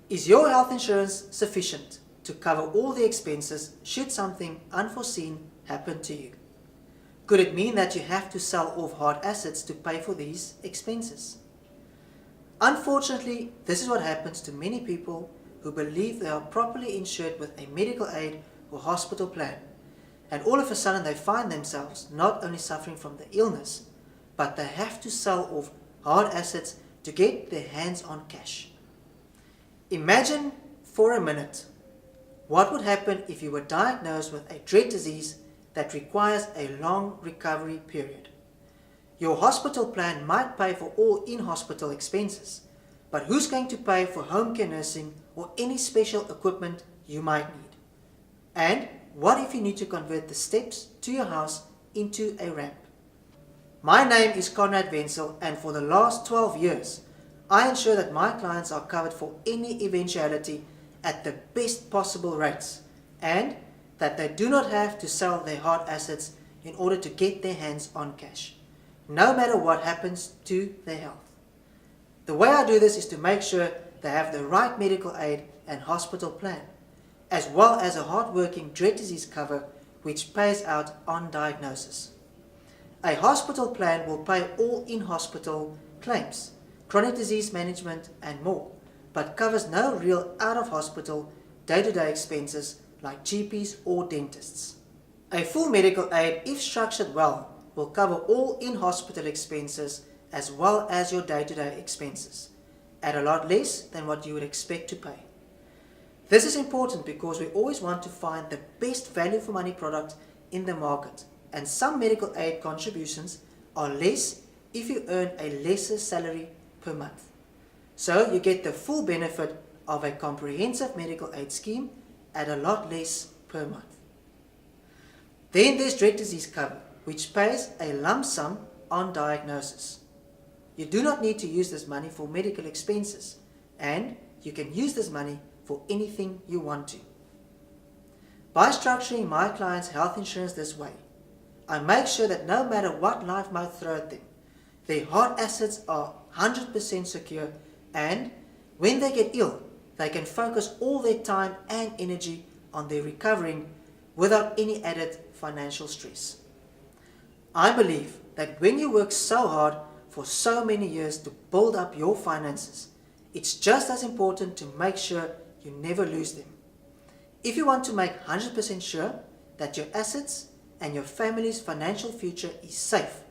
Is your health insurance sufficient to cover all the expenses should something unforeseen happen to you? Could it mean that you have to sell off hard assets to pay for these expenses? Unfortunately, this is what happens to many people who believe they are properly insured with a medical aid or hospital plan, and all of a sudden they find themselves not only suffering from the illness, but they have to sell off hard assets to get their hands on cash. Imagine for a minute what would happen if you were diagnosed with a dread disease that requires a long recovery period. Your hospital plan might pay for all in-hospital expenses, but who's going to pay for home care nursing or any special equipment you might need? And what if you need to convert the steps to your house into a ramp? My name is Konrad Wentzel, and for the last 12 years, I ensure that my clients are covered for any eventuality at the best possible rates, and that they do not have to sell their hard assets in order to get their hands on cash, no matter what happens to their health. The way I do this is to make sure they have the right medical aid and hospital plan, as well as a hard-working dread disease cover which pays out on diagnosis. A hospital plan will pay all in-hospital claims, chronic disease management and more, but covers no real out-of-hospital day-to-day expenses like GPs or dentists. A full medical aid, if structured well, will cover all in-hospital expenses as well as your day-to-day expenses, at a lot less than what you would expect to pay. This is important because we always want to find the best value for money product in the market, and some medical aid contributions are less if you earn a lesser salary per month. So you get the full benefit of a comprehensive medical aid scheme at a lot less per month. Then there's dread disease cover, which pays a lump sum on diagnosis. You do not need to use this money for medical expenses, and you can use this money for anything you want to. By structuring my clients' health insurance this way, I make sure that no matter what life might throw at them, their hard assets are 100% secure, and when they get ill, they can focus all their time and energy on their recovering without any added financial stress. I believe that when you work so hard for so many years to build up your finances, it's just as important to make sure you never lose them. If you want to make 100% sure that your assets and your family's financial future is safe,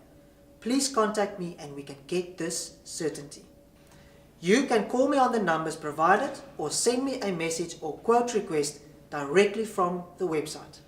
please contact me and we can get this certainty. You can call me on the numbers provided or send me a message or quote request directly from the website.